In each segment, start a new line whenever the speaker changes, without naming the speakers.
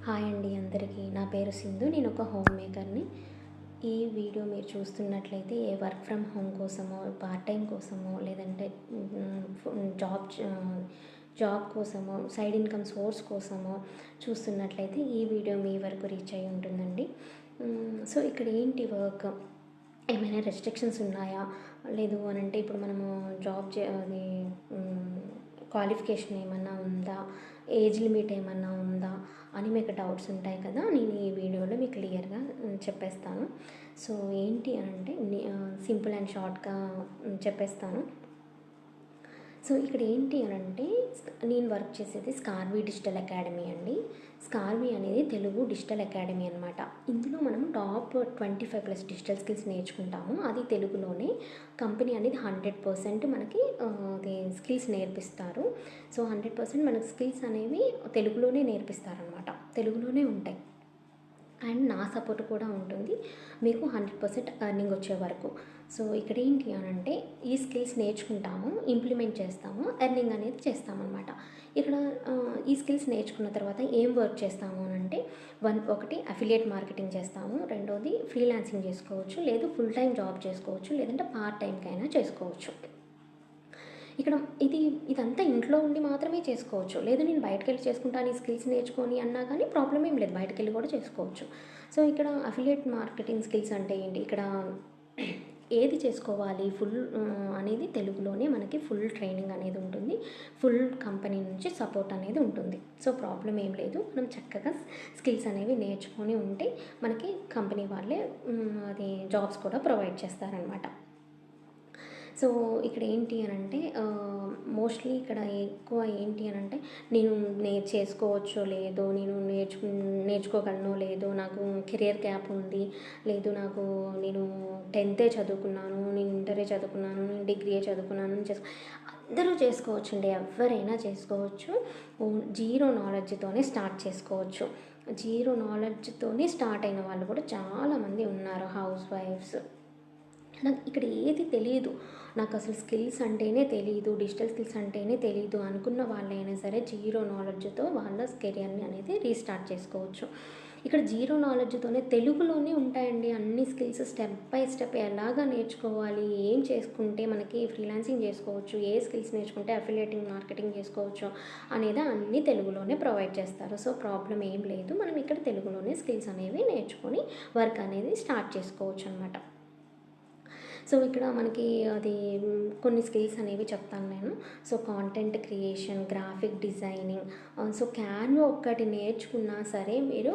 Hi అండి అందరికీ. నా పేరు సింధు. నేను ఒక హోమ్ మేకర్‌ని. ఈ వీడియో మీరు చూస్తున్నట్లయితే ఏ వర్క్ ఫ్రమ్ హోమ్ కోసమో, పార్ట్ టైం కోసమో, లేదంటే జాబ్ జాబ్ కోసమో, సైడ్ ఇన్‌కమ్ సోర్స్ కోసమో చూస్తున్నట్లయితే ఈ వీడియో మీ వరకు రీచ్ అయ్యి ఉంటుందండి. సో, ఇక్కడ ఏంటి వర్క్ ఏమైనా రెస్ట్రిక్షన్స్ ఉన్నాయా? లేదు అనంటే ఇప్పుడు మనము జాబ్ అది క్వాలిఫికేషన్ ఏమన్నా ఉందా? ఏజ్ లిమిట్ ఏమన్నా ఉందా? అని మీకు డౌట్స్ ఉంటాయి కదా! నేను ఈ వీడియోలో మీకు క్లియర్‌గా చెప్పేస్తాను. సో, ఏంటి అనంటే సింపుల్ అండ్ షార్ట్‌గా చెప్పేస్తాను. సో, ఇక్కడ ఏంటి అనంటే నేను వర్క్ చేసేది స్కార్వీ డిజిటల్ అకాడమీ అండి. స్కార్వీ అనేది తెలుగు డిజిటల్ అకాడమీ అనమాట. ఇందులో మనం టాప్ 25+ డిజిటల్ స్కిల్స్ నేర్చుకుంటాము. అది తెలుగులోనే. కంపెనీ అనేది 100% మనకి అది స్కిల్స్ నేర్పిస్తారు. సో, 100% మనకి స్కిల్స్ అనేవి తెలుగులోనే నేర్పిస్తారనమాట. తెలుగులోనే ఉంటాయి. అండ్ నా సపోర్ట్ కూడా ఉంటుంది మీకు 100% ఎర్నింగ్ వచ్చే వరకు. సో, ఇక్కడ ఏంటి అనంటే ఈ స్కిల్స్ నేర్చుకుంటాము, ఇంప్లిమెంట్ చేస్తాము, ఎర్నింగ్ అనేది చేస్తామన్నమాట. ఇక్కడ ఈ స్కిల్స్ నేర్చుకున్న తర్వాత ఏం వర్క్ చేస్తాము అనంటే ఒకటి అఫిలియేట్ మార్కెటింగ్ చేస్తాము, రెండోది ఫ్రీలాన్సింగ్ చేసుకోవచ్చు, లేదు ఫుల్ టైం జాబ్ చేసుకోవచ్చు, లేదంటే పార్ట్ టైంకైనా చేసుకోవచ్చు. ఇక్కడ ఇదంతా ఇంట్లో ఉండి మాత్రమే చేసుకోవచ్చు. లేదు నేను బయటకెళ్ళి చేసుకుంటాను ఈ స్కిల్స్ నేర్చుకొని అన్నా కానీ ప్రాబ్లమ్ ఏం లేదు. బయటకెళ్ళి కూడా చేసుకోవచ్చు. సో, ఇక్కడ అఫిలియేట్ మార్కెటింగ్ స్కిల్స్ అంటే ఏంటి? ఇక్కడ ఏది చేసుకోవాలి అనేది తెలుగులోనే మనకి ఫుల్ ట్రైనింగ్ అనేది ఉంటుంది. ఫుల్ కంపెనీ నుంచి సపోర్ట్ అనేది ఉంటుంది. సో, ప్రాబ్లమ్ ఏం లేదు. మనం చక్కగా స్కిల్స్ అనేవి నేర్చుకొని ఉంటే మనకి కంపెనీ వాళ్ళే అది జాబ్స్ కూడా ప్రొవైడ్ చేస్తారనమాట. సో, ఇక్కడ ఏంటి అనంటే మోస్ట్లీ ఇక్కడ ఎక్కువ ఏంటి అనంటే నేను చేసుకోవచ్చో లేదో, నేను నేర్చుకోగలనో లేదో, నాకు కెరియర్ గ్యాప్ ఉంది, లేదు నేను 10థే చదువుకున్నాను, నేను ఇంటరే చదువుకున్నాను, నేను డిగ్రీయే చదువుకున్నాను అందరూ చేసుకోవచ్చండి. ఎవరైనా చేసుకోవచ్చు. జీరో నాలెడ్జ్‌తోనే స్టార్ట్ చేసుకోవచ్చు. జీరో నాలెడ్జ్‌తోనే స్టార్ట్ అయిన వాళ్ళు కూడా చాలామంది ఉన్నారు. హౌస్ వైఫ్స్ నాకు ఇక్కడ ఏది తెలీదు. నాకు అసలు స్కిల్స్ అంటేనే తెలీదు, డిజిటల్ స్కిల్స్ అంటేనే తెలీదు అనుకున్న వాళ్ళైనా సరే జీరో నాలెడ్జ్‌తో వాళ్ళ కెరియర్‌ని అనేది రీస్టార్ట్ చేసుకోవచ్చు. ఇక్కడ జీరో నాలెడ్జ్‌తోనే తెలుగులోనే ఉంటాయండి అన్ని స్కిల్స్. స్టెప్ బై స్టెప్ ఎలాగా నేర్చుకోవాలి, ఏం చేసుకుంటే మనకి ఫ్రీలాన్సింగ్ చేసుకోవచ్చు, ఏ స్కిల్స్ నేర్చుకుంటే అఫిలియేటింగ్ మార్కెటింగ్ చేసుకోవచ్చు అనేది అన్నీ తెలుగులోనే ప్రొవైడ్ చేస్తారు. సో, ప్రాబ్లమ్ ఏం లేదు. మనం ఇక్కడ తెలుగులోనే స్కిల్స్ అనేవి నేర్చుకొని వర్క్ అనేది స్టార్ట్ చేసుకోవచ్చు అనమాట. సో, ఇక్కడ మనకి కొన్ని స్కిల్స్ అనేవి చెప్తాను నేను. So, content creation, graphic designing, so, Canva ఒక్కటి నేర్చుకున్నా సరే మీరు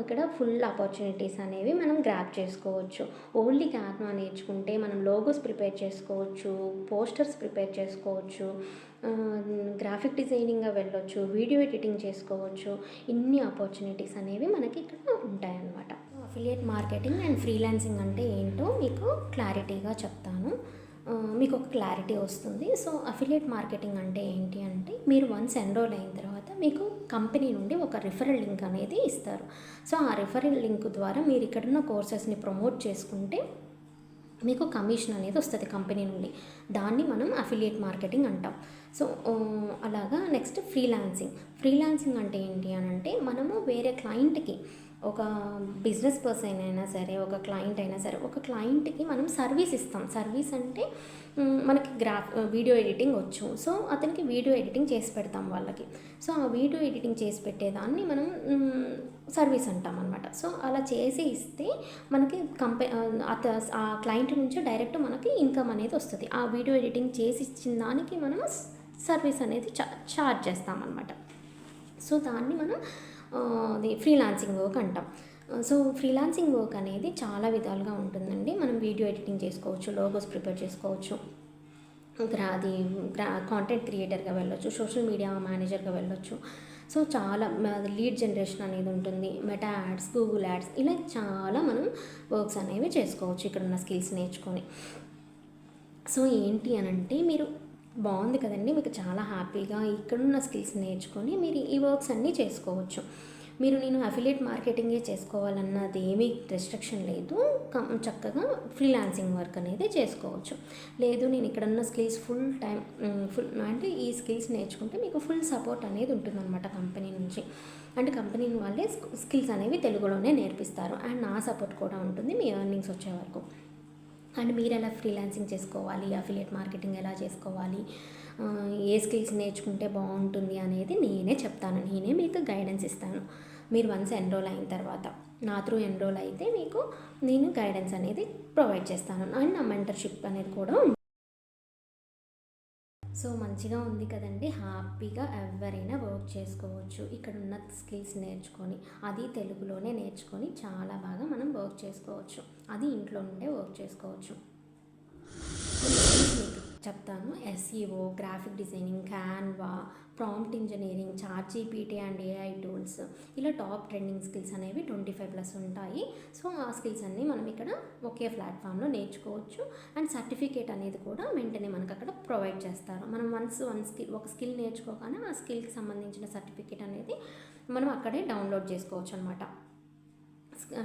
ఇక్కడ ఫుల్ ఆపర్చునిటీస్ అనేవి మనం గ్రాబ్ చేసుకోవచ్చు. ఓన్లీ క్యాన్వా నేర్చుకుంటే మనం లోగోస్ ప్రిపేర్ చేసుకోవచ్చు, పోస్టర్స్ ప్రిపేర్ చేసుకోవచ్చు, గ్రాఫిక్ డిజైనింగ్‌గా వెళ్ళొచ్చు, వీడియో ఎడిటింగ్ చేసుకోవచ్చు. ఇన్ని ఆపర్చునిటీస్ అనేవి మనకి ఇక్కడ ఉంటాయన్నమాట. అఫిలియేట్ మార్కెటింగ్ అండ్ ఫ్రీలాన్సింగ్ అంటే ఏంటో మీకు క్లారిటీగా చెప్తాను. మీకు ఒక క్లారిటీ వస్తుంది. సో, అఫిలియేట్ మార్కెటింగ్ అంటే ఏంటి అంటే మీరు వన్స్ ఎన్రోల్ అయిన తర్వాత మీకు కంపెనీ నుండి ఒక రిఫరల్ లింక్ అనేది ఇస్తారు. సో, ఆ రిఫరల్ లింక్ ద్వారా మీరు ఇక్కడున్న కోర్సెస్ని ప్రమోట్ చేసుకుంటే మీకు కమిషన్ అనేది వస్తుంది కంపెనీ నుండి. దాన్ని మనం అఫిలియేట్ మార్కెటింగ్ అంటాం. సో, అలాగా నెక్స్ట్ ఫ్రీలాన్సింగ్ అంటే ఏంటి అనంటే మనము వేరే క్లయింట్‌కి ఒక బిజినెస్ పర్సన్ అయినా సరే, ఒక క్లయింట్ అయినా సరే, ఒక క్లయింట్‌కి మనం సర్వీస్ ఇస్తాం. సర్వీస్ అంటే మనకి వీడియో ఎడిటింగ్ వచ్చు. సో, అతనికి వీడియో ఎడిటింగ్ చేసి పెడతాం వాళ్ళకి. సో, ఆ వీడియో ఎడిటింగ్ చేసి పెట్టేదాన్ని మనం సర్వీస్ అంటాం అనమాట. సో, అలా చేసి ఇస్తే మనకి ఆ క్లయింట్ నుంచి డైరెక్ట్ మనకి ఇన్కమ్ అనేది వస్తుంది. ఆ వీడియో ఎడిటింగ్ చేసి ఇచ్చిన దానికి మనం సర్వీస్ అనేది చార్జ్ చేస్తామన్నమాట. సో, దాన్ని మనం ఫ్రీలాన్సింగ్ వర్క్ అంటాం. సో, ఫ్రీలాన్సింగ్ వర్క్ అనేది చాలా విధాలుగా ఉంటుందండి. మనం వీడియో ఎడిటింగ్ చేసుకోవచ్చు, లోగోస్ ప్రిపేర్ చేసుకోవచ్చు, కాంటెంట్ క్రియేటర్గా వెళ్ళొచ్చు, సోషల్ మీడియా మేనేజర్గా వెళ్ళొచ్చు. సో, చాలా లీడ్ జనరేషన్ అనేది ఉంటుంది, మెటా యాడ్స్, గూగుల్ యాడ్స్, ఇలా చాలా మనం వర్క్స్ అనేవి చేసుకోవచ్చు ఇక్కడ ఉన్న స్కిల్స్ నేర్చుకొని. సో, ఏంటి అనంటే మీరు బాగుంది కదండి, మీకు చాలా హ్యాపీగా ఇక్కడున్న స్కిల్స్ నేర్చుకొని మీరు ఈ వర్క్స్ అన్నీ చేసుకోవచ్చు. నేను అఫిలియేట్ మార్కెటింగే చేసుకోవాలన్నది ఏమీ రెస్ట్రిక్షన్ లేదు. చక్కగా ఫ్రీలాన్సింగ్ వర్క్ అనేది చేసుకోవచ్చు. లేదు నేను ఇక్కడ ఉన్న స్కిల్స్ ఫుల్ అంటే ఈ స్కిల్స్ నేర్చుకుంటే మీకు ఫుల్ సపోర్ట్ అనేది ఉంటుందన్నమాట కంపెనీ నుంచి. అంటే కంపెనీ వాళ్ళే స్కిల్స్ అనేవి తెలుగులోనే నేర్పిస్తారు. అండ్ నా సపోర్ట్ కూడా ఉంటుంది మీ ఎర్నింగ్స్ వచ్చే వరకు. అండ్ మీరు ఎలా ఫ్రీలాన్సింగ్ చేసుకోవాలి, అఫిలియేట్ మార్కెటింగ్ ఎలా చేసుకోవాలి, ఏ స్కిల్స్ నేర్చుకుంటే బాగుంటుంది అనేది నేనే చెప్తాను. నేనే మీకు గైడెన్స్ ఇస్తాను. మీరు వన్స్ ఎన్రోల్ అయిన తర్వాత నా త్రూ ఎన్రోల్ అయితే మీకు నేను గైడెన్స్ అనేది ప్రొవైడ్ చేస్తాను. అండ్ నా మెంటర్షిప్ అనేది కూడా ఉంటుంది. సో మంచిగా ఉంది కదండి. హ్యాపీగా ఎవరైనా వర్క్ చేసుకోవచ్చు. ఇక్కడ ఉన్న స్కిల్స్ నేర్చుకొని, అది తెలుగులోనే నేర్చుకొని చాలా బాగా మనం వర్క్ చేసుకోవచ్చు. అది ఇంట్లో నుండే వర్క్ చేసుకోవచ్చు. చెప్తాను. SEO, graphic designing, Canva, prompt engineering, ChatGPT and AI tools, ఇలా టాప్ ట్రెండింగ్ స్కిల్స్ అనేవి 25+ ఉంటాయి. సో ఆ స్కిల్స్ అన్నీ మనం ఇక్కడ ఒకే ప్లాట్ఫామ్లో నేర్చుకోవచ్చు. అండ్ సర్టిఫికేట్ అనేది కూడా వెంటనే మనకు అక్కడ ప్రొవైడ్ చేస్తారు. మనం ఒక స్కిల్ నేర్చుకోగానే ఆ స్కిల్కి సంబంధించిన సర్టిఫికేట్ అనేది మనం అక్కడే డౌన్లోడ్ చేసుకోవచ్చు అనమాట.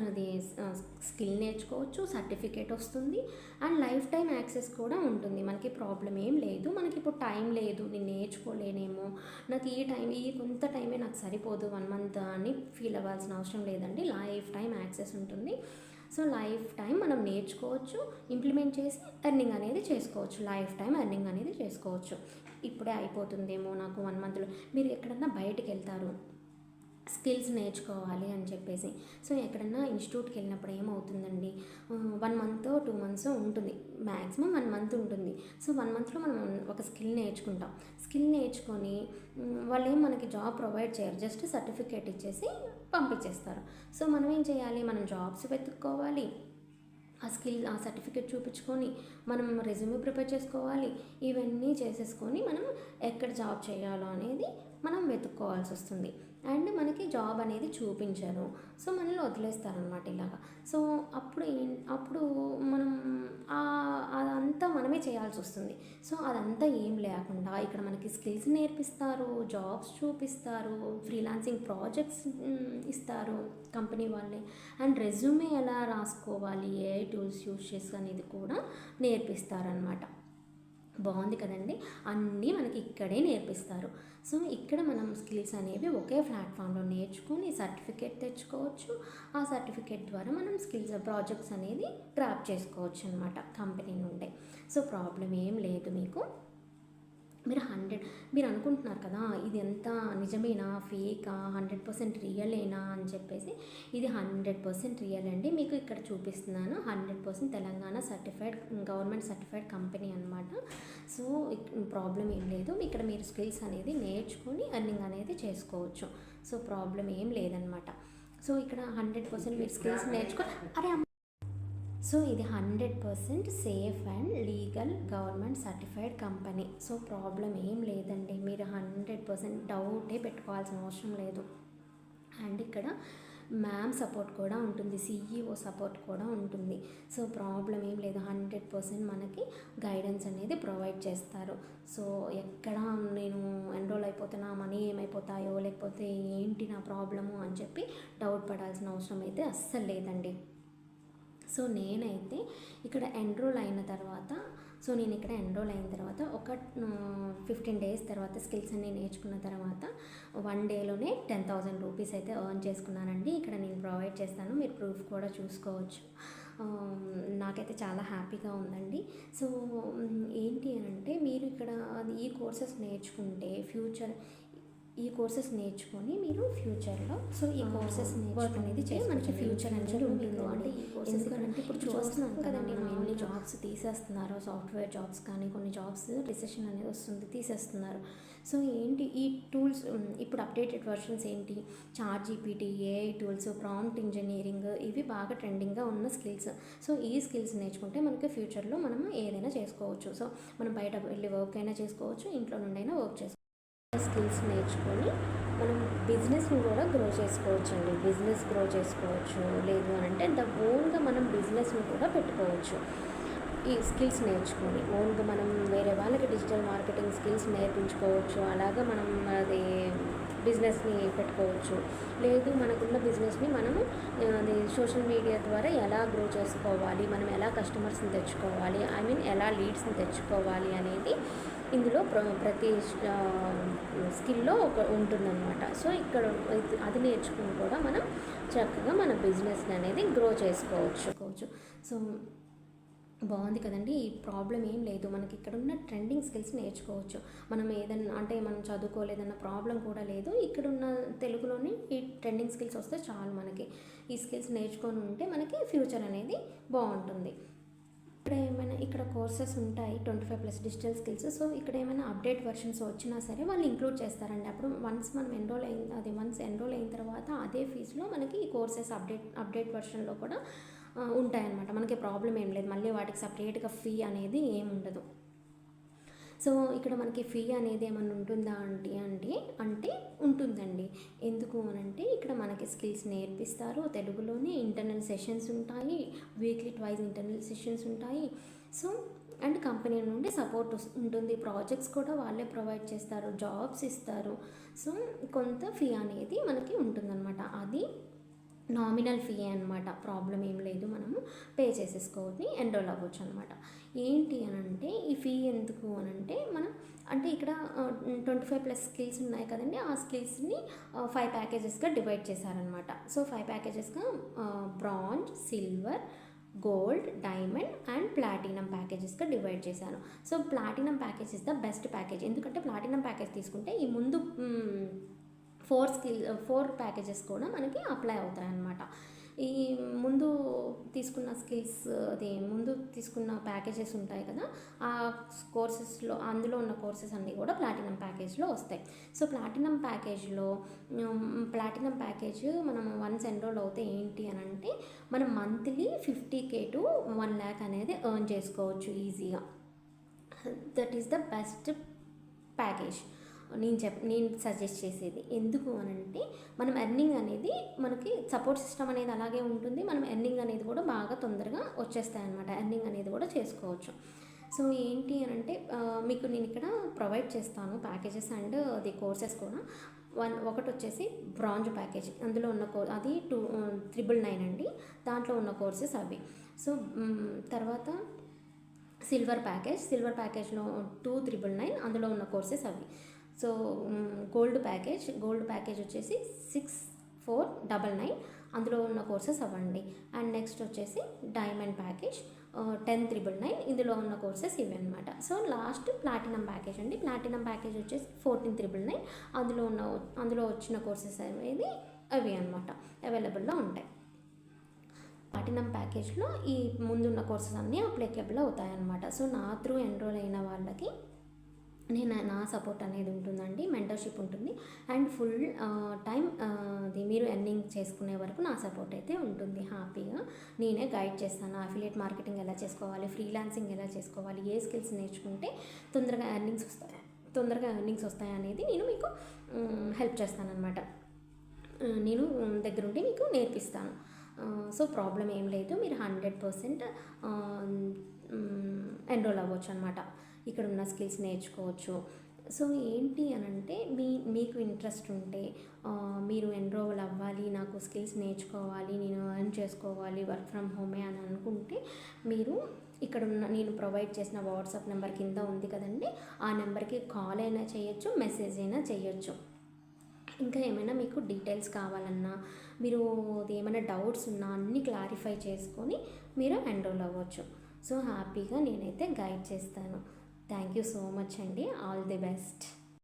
అది స్కిల్ నేర్చుకోవచ్చు, సర్టిఫికేట్ వస్తుంది, అండ్ లైఫ్ టైం యాక్సెస్ కూడా ఉంటుంది. మనకి ప్రాబ్లం ఏం లేదు. మనకి ఇప్పుడు టైం లేదు, నేను నేర్చుకోలేనేమో, నాకు ఈ కొంత టైమే నాకు సరిపోదు 1 మంత్ అని ఫీల్ అవ్వాల్సిన అవసరం లేదండి. లైఫ్ టైం యాక్సెస్ ఉంటుంది. సో లైఫ్ టైం మనం నేర్చుకోవచ్చు, ఇంప్లిమెంట్ చేసి ఎర్నింగ్ అనేది చేసుకోవచ్చు. లైఫ్ టైం ఎర్నింగ్ అనేది చేసుకోవచ్చు. ఇప్పుడే అయిపోతుందేమో నాకు 1 మంత్లో, మీరు ఎక్కడన్నా బయటికి వెళ్తారు స్కిల్స్ నేర్చుకోవాలి అని చెప్పేసి. సో ఎక్కడన్నా ఇన్స్టిట్యూట్కి వెళ్ళినప్పుడు ఏమవుతుందండి, 1 మంత్ 2 మంత్స్ ఉంటుంది, మ్యాక్సిమం 1 మంత్ ఉంటుంది. సో 1 మంత్లో మనం ఒక స్కిల్ నేర్చుకుంటాం. స్కిల్ నేర్చుకొని వాళ్ళు మనకి జాబ్ ప్రొవైడ్ చేయరు, జస్ట్ సర్టిఫికేట్ ఇచ్చేసి పంపించేస్తారు. సో మనం ఏం చేయాలి, మనం జాబ్స్ వెతుక్కోవాలి, ఆ సర్టిఫికేట్ చూపించుకొని మనం రెజ్యూమే ప్రిపేర్ చేసుకోవాలి. ఇవన్నీ చేసేసుకొని మనం ఎక్కడ జాబ్ చేయాలో అనేది మనం వెతుక్కోవాల్సి వస్తుంది. అండ్ మనకి జాబ్ అనేది చూపించరు. సో మనల్ని వదిలేస్తారనమాట ఇలాగా. సో అప్పుడు మనం అదంతా మనమే చేయాల్సి వస్తుంది. సో అదంతా ఏం లేకుండా ఇక్కడ మనకి స్కిల్స్ నేర్పిస్తారు, జాబ్స్ చూపిస్తారు, ఫ్రీలాన్సింగ్ ప్రాజెక్ట్స్ ఇస్తారు కంపెనీ వాళ్ళే, అండ్ రెజ్యూమే ఎలా రాసుకోవాలి, AI టూల్స్ యూజ్ చేసి అనేది కూడా నేర్పిస్తారనమాట. బాగుంది కదండి. అన్నీ మనకి ఇక్కడే నేర్పిస్తారు. సో ఇక్కడ మనం స్కిల్స్ అనేవి ఒకే ప్లాట్ఫామ్లో నేర్చుకుని సర్టిఫికేట్ తెచ్చుకోవచ్చు. ఆ సర్టిఫికేట్ ద్వారా మనం స్కిల్స్ ప్రాజెక్ట్స్ అనేది గ్రాప్ చేసుకోవచ్చు అనమాట కంపెనీ నుండే. సో ప్రాబ్లం ఏం లేదు మీకు. మీరు అనుకుంటున్నారు కదా, ఇది ఎంత నిజమేనా, ఫేకా, 100% రియలేనా అని చెప్పేసి. ఇది 100% రియల్ అండి. మీకు ఇక్కడ చూపిస్తున్నాను. 100% తెలంగాణ గవర్నమెంట్ సర్టిఫైడ్ కంపెనీ అనమాట. సో ప్రాబ్లం ఏం లేదు. ఇక్కడ మీరు స్కిల్స్ అనేది నేర్చుకొని ఎర్నింగ్ అనేది చేసుకోవచ్చు. సో ప్రాబ్లం ఏం లేదనమాట. సో ఇక్కడ 100% మీరు స్కిల్స్ నేర్చుకొని సో ఇది 100% safe and legal government certified company. So problem ఏం లేదండి. మీరు 100% డౌటే పెట్టుకోవాల్సిన అవసరం లేదు. అండ్ ఇక్కడ మ్యామ్ సపోర్ట్ కూడా ఉంటుంది, CEO సపోర్ట్ కూడా ఉంటుంది. సో ప్రాబ్లం ఏం లేదు. 100% మనకి గైడెన్స్ అనేది ప్రొవైడ్ చేస్తారు. సో ఎక్కడ నేను ఎన్రోల్ అయిపోతున్నా మనీ ఏమైపోతాయో, లేకపోతే ఏంటి నా ప్రాబ్లము అని చెప్పి డౌట్ పడాల్సిన అవసరం అయితే అస్సలు లేదండి. సో నేనైతే ఇక్కడ ఎన్రోల్ అయిన తర్వాత ఒక 15 డేస్ తర్వాత స్కిల్స్ అన్నీ నేర్చుకున్న తర్వాత 1 డేలోనే 10,000 రూపీస్ అయితే ఎర్న్ చేసుకున్నానండి. ఇక్కడ నేను ప్రొవైడ్ చేస్తాను, మీరు ప్రూఫ్ కూడా చూసుకోవచ్చు. నాకైతే చాలా హ్యాపీగా ఉందండి. సో ఏంటి అని అంటే, మీరు ఇక్కడ ఈ కోర్సెస్ నేర్చుకొని మీరు ఫ్యూచర్లో ఈ కోర్సెస్ నేర్చుకునేది మనకి ఫ్యూచర్ అనేది ఉంటుంది. అంటే ఈ కోర్సెస్ ఎందుకంటే ఇప్పుడు చూస్తున్నాం కదా, నేను ఎన్ని జాబ్స్ తీసేస్తున్నారు, సాఫ్ట్వేర్ జాబ్స్ కానీ కొన్ని జాబ్స్ రిసెషన్ అనేది వస్తుంది, తీసేస్తున్నారు. సో ఏంటి ఈ టూల్స్, ఇప్పుడు అప్డేటెడ్ వర్షన్స్ ఏంటి, ChatGPT, AI tools, prompt engineering, ఇవి బాగా ట్రెండింగ్గా ఉన్న స్కిల్స్. సో ఈ స్కిల్స్ నేర్చుకుంటే మనకి ఫ్యూచర్లో మనం ఏదైనా చేసుకోవచ్చు. సో మనం బయట వెళ్ళి వర్క్ అయినా చేసుకోవచ్చు, ఇంట్లో నుండి అయినా వర్క్ చేసుకోవచ్చు. స్కిల్స్ నేర్చుకొని మనం బిజినెస్ని కూడా గ్రో చేసుకోవచ్చు అండి. బిజినెస్ గ్రో చేసుకోవచ్చు, లేదు అని అంటే ఓన్గా మనం బిజినెస్ని కూడా పెట్టుకోవచ్చు. ఈ స్కిల్స్ నేర్చుకొని ఓన్గా మనం వేరే వాళ్ళకి డిజిటల్ మార్కెటింగ్ స్కిల్స్ నేర్పించుకోవచ్చు. అలాగా మనం అది బిజినెస్ని పెట్టుకోవచ్చు. లేదు మనకున్న బిజినెస్ని మనము అది సోషల్ మీడియా ద్వారా ఎలా గ్రో చేసుకోవాలి, మనం ఎలా కస్టమర్స్ని తెచ్చుకోవాలి, ఐ మీన్ ఎలా లీడ్స్ని తెచ్చుకోవాలి అనేది ఇందులో ప్రతి స్కిల్లో ఒక ఉంటుందన్నమాట. సో ఇక్కడ అది నేర్చుకుని కూడా మనం చక్కగా మన బిజినెస్ని అనేది గ్రో చేసుకోవచ్చు. సో బాగుంది కదండి. ఈ ప్రాబ్లం ఏం లేదు, మనకి ఇక్కడ ఉన్న ట్రెండింగ్ స్కిల్స్ నేర్చుకోవచ్చు. మనం ఏదన్నా అంటే మనం చదువుకోలేదన్న ప్రాబ్లం కూడా లేదు. ఇక్కడున్న తెలుగులోని ఈ ట్రెండింగ్ స్కిల్స్ వస్తే చాలు. మనకి ఈ స్కిల్స్ నేర్చుకొని ఉంటే మనకి ఫ్యూచర్ అనేది బాగుంటుంది. ఇక్కడ కోర్సెస్ ఉంటాయి 25+ డిజిటల్ స్కిల్స్. సో ఇక్కడ ఏమైనా అప్డేట్ వర్షన్స్ వచ్చినా సరే వాళ్ళు ఇంక్లూడ్ చేస్తారండి. అప్పుడు వన్స్ మనం ఎన్రోల్ అయిన తర్వాత అదే ఫీజులో మనకి ఈ కోర్సెస్ అప్డేట్ వర్షన్లో కూడా ఉంటాయన్నమాట. మనకి ప్రాబ్లం ఏం లేదు, మళ్ళీ వాటికి సపరేట్గా ఫీ అనేది ఏమి ఉండదు. సో ఇక్కడ మనకి ఫీ అనేది ఏమన్నా ఉంటుందా అంటే ఉంటుందండి. ఎందుకు అనంటే ఇక్కడ మనకి స్కిల్స్ నేర్పిస్తారు. తెలుగులోనే ఇంటర్నల్ సెషన్స్ ఉంటాయి, వీక్లీ ట్వైస్ ఇంటర్నల్ సెషన్స్ ఉంటాయి. సో అండ్ కంపెనీ నుండి సపోర్ట్ ఉంటుంది, ప్రాజెక్ట్స్ కూడా వాళ్ళే ప్రొవైడ్ చేస్తారు, జాబ్స్ ఇస్తారు. సో కొంత ఫీ అనేది మనకి ఉంటుందన్నమాట. అది నామినల్ ఫీ అనమాట, ప్రాబ్లం ఏం లేదు, మనము పే చేసేసుకోవద్దు, ఎన్రోల్ అవ్వచ్చు అనమాట. ఏంటి అనంటే ఈ ఫీ ఎందుకు అనంటే మనం అంటే ఇక్కడ 25+ స్కిల్స్ ఉన్నాయి కదండి, ఆ స్కిల్స్ని 5 ప్యాకేజెస్గా డివైడ్ చేశారనమాట. సో 5 ప్యాకేజెస్గా bronze, silver, gold, diamond and platinum ప్యాకేజెస్గా డివైడ్ చేశాను. So platinum package is the best package. ఎందుకంటే ప్లాటినం ప్యాకేజ్ తీసుకుంటే ఈ ముందు 4 ప్యాకేజెస్ కూడా మనకి అప్లై అవుతాయి అన్నమాట. ఈ ముందు తీసుకున్న స్కిల్స్ ముందు తీసుకున్న ప్యాకేజెస్ ఉంటాయి కదా, ఆ కోర్సెస్లో అందులో ఉన్న కోర్సెస్ అన్నీ కూడా ప్లాటినం ప్యాకేజ్లో వస్తాయి. సో ప్లాటినం ప్యాకేజ్ మనం వన్స్ ఎన్రోల్ అవుతే ఏంటి అని అంటే మనం మంత్లీ 50K to 1 lakh అనేది ఎర్న్ చేసుకోవచ్చు ఈజీగా. That is the best package నేను సజెస్ట్ చేసేది. ఎందుకు అనంటే మనం ఎర్నింగ్ అనేది మనకి సపోర్ట్ సిస్టమ్ అనేది అలాగే ఉంటుంది, మనం ఎర్నింగ్ అనేది కూడా బాగా తొందరగా వచ్చేస్తాయన్నమాట, ఎర్నింగ్ అనేది కూడా చేసుకోవచ్చు. సో ఏంటి అనంటే మీకు నేను ఇక్కడ ప్రొవైడ్ చేస్తాను ప్యాకేజెస్ అండ్ అది కోర్సెస్ కూడా. ఒకటి వచ్చేసి బ్రాంజ్ ప్యాకేజ్, అందులో ఉన్న అది 2,999 అండి, దాంట్లో ఉన్న కోర్సెస్ అవి. సో తర్వాత సిల్వర్ ప్యాకేజ్లో 2,999, అందులో ఉన్న కోర్సెస్ అవి. సో గోల్డ్ ప్యాకేజ్ వచ్చేసి 6,499, అందులో ఉన్న కోర్సెస్ అవ్వండి. అండ్ నెక్స్ట్ వచ్చేసి డైమండ్ ప్యాకేజ్ 10,999, ఇందులో ఉన్న కోర్సెస్ ఇవి అనమాట. సో లాస్ట్ ప్లాటినం ప్యాకేజ్ అండి, ప్లాటినం ప్యాకేజ్ వచ్చేసి 14,999, అందులో వచ్చిన కోర్సెస్ అనేది అవి అనమాట అవైలబుల్లో ఉంటాయి. ప్లాటినం ప్యాకేజ్లో ఈ ముందున్న కోర్సెస్ అన్నీ అప్లికేబుల్ అవుతాయి అన్నమాట. సో నా త్రూ ఎన్రోల్ అయిన వాళ్ళకి నా సపోర్ట్ అనేది ఉంటుందండి, మెంటర్షిప్ ఉంటుంది అండ్ ఫుల్ టైం అది మీరు ఎర్నింగ్ చేసుకునే వరకు నా సపోర్ట్ అయితే ఉంటుంది. హ్యాపీగా నేనే గైడ్ చేస్తాను, అఫిలియేట్ మార్కెటింగ్ ఎలా చేసుకోవాలి, ఫ్రీలాన్సింగ్ ఎలా చేసుకోవాలి, ఏ స్కిల్స్ నేర్చుకుంటే తొందరగా ఎర్నింగ్స్ వస్తాయి అనేది నేను మీకు హెల్ప్ చేస్తాను అనమాట. నేను దగ్గరుండి మీకు నేర్పిస్తాను. సో ప్రాబ్లం ఏం లేదు, మీరు 100% ఎన్రోల్ అవ్వచ్చు అనమాట, ఇక్కడ ఉన్న స్కిల్స్ నేర్చుకోవచ్చు. సో ఏంటి అనంటే మీకు ఇంట్రెస్ట్ ఉంటే మీరు ఎన్రోల్ అవ్వాలి, నాకు స్కిల్స్ నేర్చుకోవాలి, నేను ఎర్న్ చేసుకోవాలి వర్క్ ఫ్రమ్ హోమే అని అనుకుంటే మీరు ఇక్కడ ఉన్న నేను ప్రొవైడ్ చేసిన వాట్సాప్ నెంబర్ కింద ఉంది కదండి, ఆ నెంబర్కి కాల్ అయినా చేయొచ్చు, మెసేజ్ అయినా చేయొచ్చు. ఇంకా ఏమైనా మీకు డీటెయిల్స్ కావాలన్నా, మీరు ఏమైనా డౌట్స్ ఉన్నా అన్నీ క్లారిఫై చేసుకొని మీరు ఎన్రోల్ అవ్వచ్చు. సో హ్యాపీగా నేనైతే గైడ్ చేస్తాను. థ్యాంక్ యూ సో మచ్ అండి, ఆల్ ది బెస్ట్.